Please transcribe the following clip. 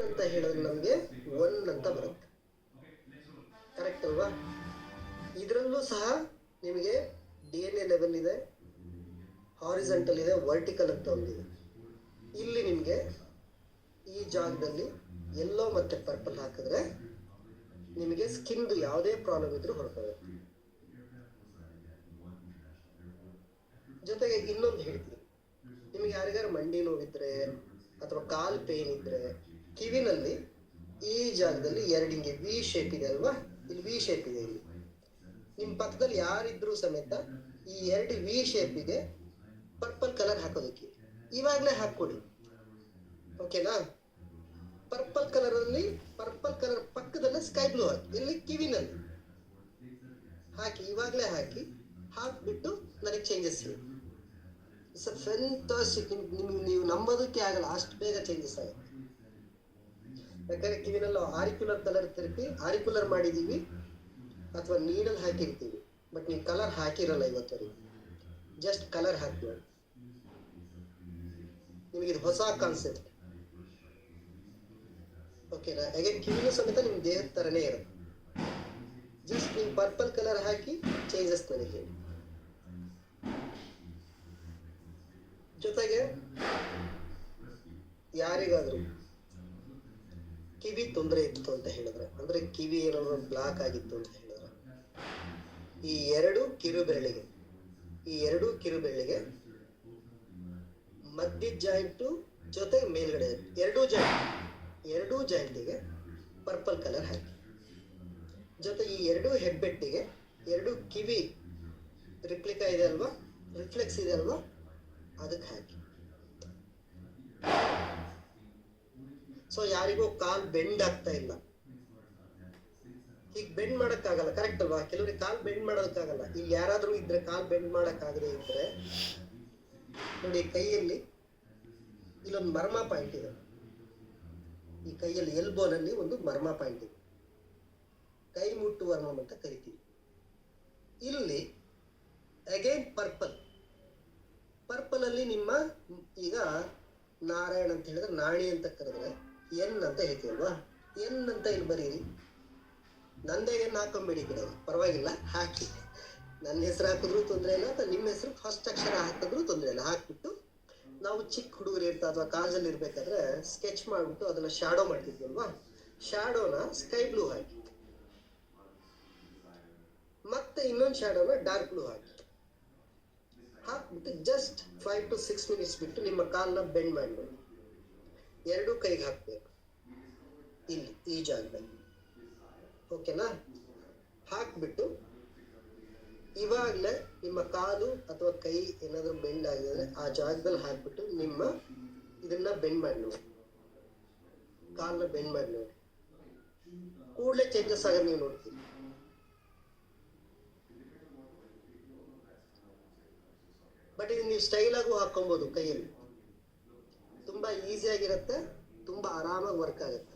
ಅಂತ ಹೇಳಿದ್ರೆ ನಮಗೆ 1 ಅಂತ ಬರುತ್ತೆ. ಕರೆಕ್ಟ್ ಅಲ್ವಾ? ಇದರಲ್ಲೂ ಸಹ ನಿಮಗೆ DNA ಲೆವೆಲ್ ಇದೆ, ಹಾರಿಜಾಂಟಲ್ ಇದೆ, ವರ್ಟಿಕಲ್ ಅಂತ ಒಂದಿದೆ. ಇಲ್ಲಿ ನಿಮಗೆ ಈ ಜಾಗದಲ್ಲಿ ಯೆಲ್ಲೋ ಮತ್ತೆ ಪರ್ಪಲ್ ಹಾಕಿದ್ರೆ ನಿಮಗೆ ಸ್ಕಿನ್ದು ಯಾವುದೇ ಪ್ರಾಬ್ಲಮ್ ಇದ್ರೂ ಹೊರಟೋಗುತ್ತೆ. ಜೊತೆಗೆ ಇನ್ನೊಂದು ಹೇಳ್ತೀನಿ, ನಿಮಗೆ ಯಾರಿಗಾರು ಮಂಡಿ ನೋವಿದ್ರೆ ಅಥವಾ ಕಾಲ್ ಪೇನ್ ಇದ್ರೆ ಕಿವಿನಲ್ಲಿ ಈ ಜಾಗದಲ್ಲಿ 2 ಹಿಂಗೆ ವಿ ಶೇಪ್ ಇದೆ ಅಲ್ವಾ, ಇಲ್ಲಿ ವಿ ಶೇಪ್ ಇದೆ. ಇಲ್ಲಿ ನಿಮ್ಮ ಪಕ್ಕದಲ್ಲಿ ಯಾರಿದ್ರೂ ಸಮೇತ ಈ 2 ವಿ ಶೇಪಿಗೆ ಪರ್ಪಲ್ ಕಲರ್ ಹಾಕೋದಕ್ಕೆ ಇವಾಗಲೇ ಹಾಕ್ಕೊಡಿ. ಓಕೆನಾ? ಪರ್ಪಲ್ ಕಲರ್ ಪಕ್ಕದಲ್ಲೇ ಸ್ಕೈ ಬ್ಲೂ ಹಾಕಿ, ಇಲ್ಲಿ ಕಿವಿನಲ್ಲಿ ಹಾಕಿ, ಇವಾಗಲೇ ಹಾಕ್ಬಿಟ್ಟು ನನಗೆ ಚೇಂಜಸ್ ಹೇಳಿ. It's a fantastic. ನೀವು ನಂಬೋದಕ್ಕೆ ಆಗಲ್ಲ, ಅಷ್ಟು ಬೇಗ ಚೇಂಜಸ್ ಆಗುತ್ತೆ. ಯಾಕಂದ್ರೆ ಕಿವಿನಲ್ಲಿ ಆರಿಕ್ಯುಲರ್ ಕಲರ್ ಥೆರಪಿ ಆರಿಕ್ಯುಲರ್ ಮಾಡಿದೀವಿ ಅಥವಾ ನೀಡಲ್ ಹಾಕಿರ್ತೀವಿ, ಬಟ್ ನೀವು ಕಲರ್ ಹಾಕಿರಲ್ಲ ಇವತ್ತವರೆಗೆ. ಜಸ್ಟ್ ಕಲರ್ ಹಾಕ್ಬೇಡಿ. ನಿಮಗೆ ಇದು ಹೊಸ ಕಾನ್ಸೆಪ್ಟ್. ಓಕೆನಾ? ಅಗೇನ್ ಕಿವಿನೂ ಸಮೇತ ನಿಮ್ಮ ದೇಹದ ಥರನೇ ಇರುತ್ತೆ. ಜಸ್ಟ್ ನೀವು ಪರ್ಪಲ್ ಕಲರ್ ಹಾಕಿ ಚೇಂಜಸ್ ನನಗೆ. ಜೊತೆಗೆ ಯಾರಿಗಾದ್ರೂ ಕಿವಿ ತೊಂದರೆ ಇತ್ತು ಅಂತ ಹೇಳಿದ್ರೆ, ಅಂದ್ರೆ ಕಿವಿ ಏನಾದ್ರು ಬ್ಲಾಕ್ ಆಗಿತ್ತು ಅಂತ ಹೇಳಿದ್ರೆ, ಈ 2 ಕಿರುಬೆರಳಿಗೆ ಮಧ್ಯ ಜಾಯಿಂಟು ಜೊತೆಗೆ ಮೇಲ್ಗಡೆ 2 ಜಾಯಿಂಟಿಗೆ ಪರ್ಪಲ್ ಕಲರ್ ಹಾಕಿ. ಜೊತೆ ಈ 2 ಹೆಬ್ಬೆಟ್ಟಿಗೆ 2 ಕಿವಿ ರಿಪ್ಲಿಕಾ ಇದೆ ಅಲ್ವಾ, ರಿಫ್ಲೆಕ್ಸ್ ಇದೆ ಅಲ್ವಾ, ಅದಕ್ಕೆ ಹಾಕಿ. ಸೊ ಯಾರಿಗೂ ಕಾಲ್ ಬೆಂಡ್ ಆಗ್ತಾ ಇಲ್ಲ, ಈಗ ಬೆಂಡ್ ಮಾಡಕ್ಕಾಗಲ್ಲ, ಕರೆಕ್ಟ್ ಅಲ್ವಾ? ಕೆಲವರಿಗೆ ಕಾಲ್ ಬೆಂಡ್ ಮಾಡೋದಕ್ಕಾಗಲ್ಲ. ಇಲ್ಲಿ ಯಾರಾದ್ರೂ ಇದ್ರೆ ಕಾಲ್ ಬೆಂಡ್ ಮಾಡಕ್ಕಾಗದೆ ಇದ್ರೆ ನೋಡಿ, ಕೈಯಲ್ಲಿ ಇಲ್ಲೊಂದು ಮರ್ಮ ಪಾಯಿಂಟ್ ಇದೆ. ಈ ಕೈಯಲ್ಲಿ ಎಲ್ಬೋನಲ್ಲಿ ಒಂದು ಮರ್ಮ ಪಾಯಿಂಟ್ ಇದೆ, ಕೈ ಮುಟ್ಟು ವರ್ಮ ಅಂತ ಕರಿತೀವಿ. ಇಲ್ಲಿ ಅಗೇನ್ ಪರ್ಪಲ್ ಅಲ್ಲಿ ನಿಮ್ಮ ಈಗ ನಾರಾಯಣ ಅಂತ ಹೇಳಿದ್ರೆ ನಾಣಿ ಅಂತ ಕರೆದ್ರೆ ಎನ್ ಅಂತ ಹೇಳ್ತೀವಲ್ವಾ, ಎನ್ ಅಂತ ಇಲ್ಲಿ ಬರೀರಿ. ನಂದೇ ಎನ್ ಹಾಕೊಂಬೇಡಿ ಕಡೆ, ಪರವಾಗಿಲ್ಲ ಹಾಕಿ. ನನ್ನ ಹೆಸರು ಹಾಕಿದ್ರು ತೊಂದರೆ ಇಲ್ಲ, ಅಥವಾ ನಿಮ್ಮ ಹೆಸರು ಫಸ್ಟ್ ಅಕ್ಷರ ಹಾಕಿದ್ರು ತೊಂದರೆ ಇಲ್ಲ. ಹಾಕ್ಬಿಟ್ಟು ನಾವು ಚಿಕ್ಕ ಹುಡುಗರು ಇರ್ತಾ ಅಥವಾ ಕಾಲೇಜಲ್ಲಿ ಇರ್ಬೇಕಾದ್ರೆ ಸ್ಕೆಚ್ ಮಾಡ್ಬಿಟ್ಟು ಅದನ್ನ ಶಾಡೋ ಮಾಡ್ತಿದ್ವಲ್ವಾ, ಶಾಡೋನ ಸ್ಕೈ ಬ್ಲೂ ಹಾಕಿ, ಮತ್ತೆ ಇನ್ನೊಂದು ಶಾಡೋನ ಡಾರ್ಕ್ ಬ್ಲೂ ಹಾಕ್ಬಿಟ್ಟು ಜಸ್ಟ್ 5 to 6 minutes ಬಿಟ್ಟು ನಿಮ್ಮ ಕಾಲನ್ನ ಬೆಂಡ್ ಮಾಡಬೇಕು. 2 ಕೈಗೆ ಹಾಕ್ಬೇಕು, ಇಲ್ಲಿ ಈ ಜಾಗದಲ್ಲಿ. ಓಕೆನಾ? ಹಾಕ್ಬಿಟ್ಟು ಇವಾಗಲೇ ನಿಮ್ಮ ಕಾಲು ಅಥವಾ ಕೈ ಏನಾದರೂ ಬೆಂಡ್ ಆಗಿದ್ರೆ ಆ ಜಾಗದಲ್ಲಿ ಹಾಕ್ಬಿಟ್ಟು ನಿಮ್ಮ ಇದನ್ನ ಬೆಂಡ್ ಮಾಡಿ ನೋಡಿ, ಕಾಲನ್ನ ಬೆಂಡ್ ಮಾಡಿ ನೋಡಿ. ಕೂಡಲೇ ಚೇಂಜಸ್ ಆಗೋದು ನೀವು ನೋಡ್ತೀವಿ. ಬಟ್ ಇದು ನೀವು ಸ್ಟೈಲ್ ಆಗು ಹಾಕೊಬಹುದು, ಕೈಯಲ್ಲಿ ತುಂಬಾ ಈಸಿ ಆಗಿರುತ್ತೆ, ತುಂಬಾ ಆರಾಮಾಗಿ ವರ್ಕ್ ಆಗುತ್ತೆ.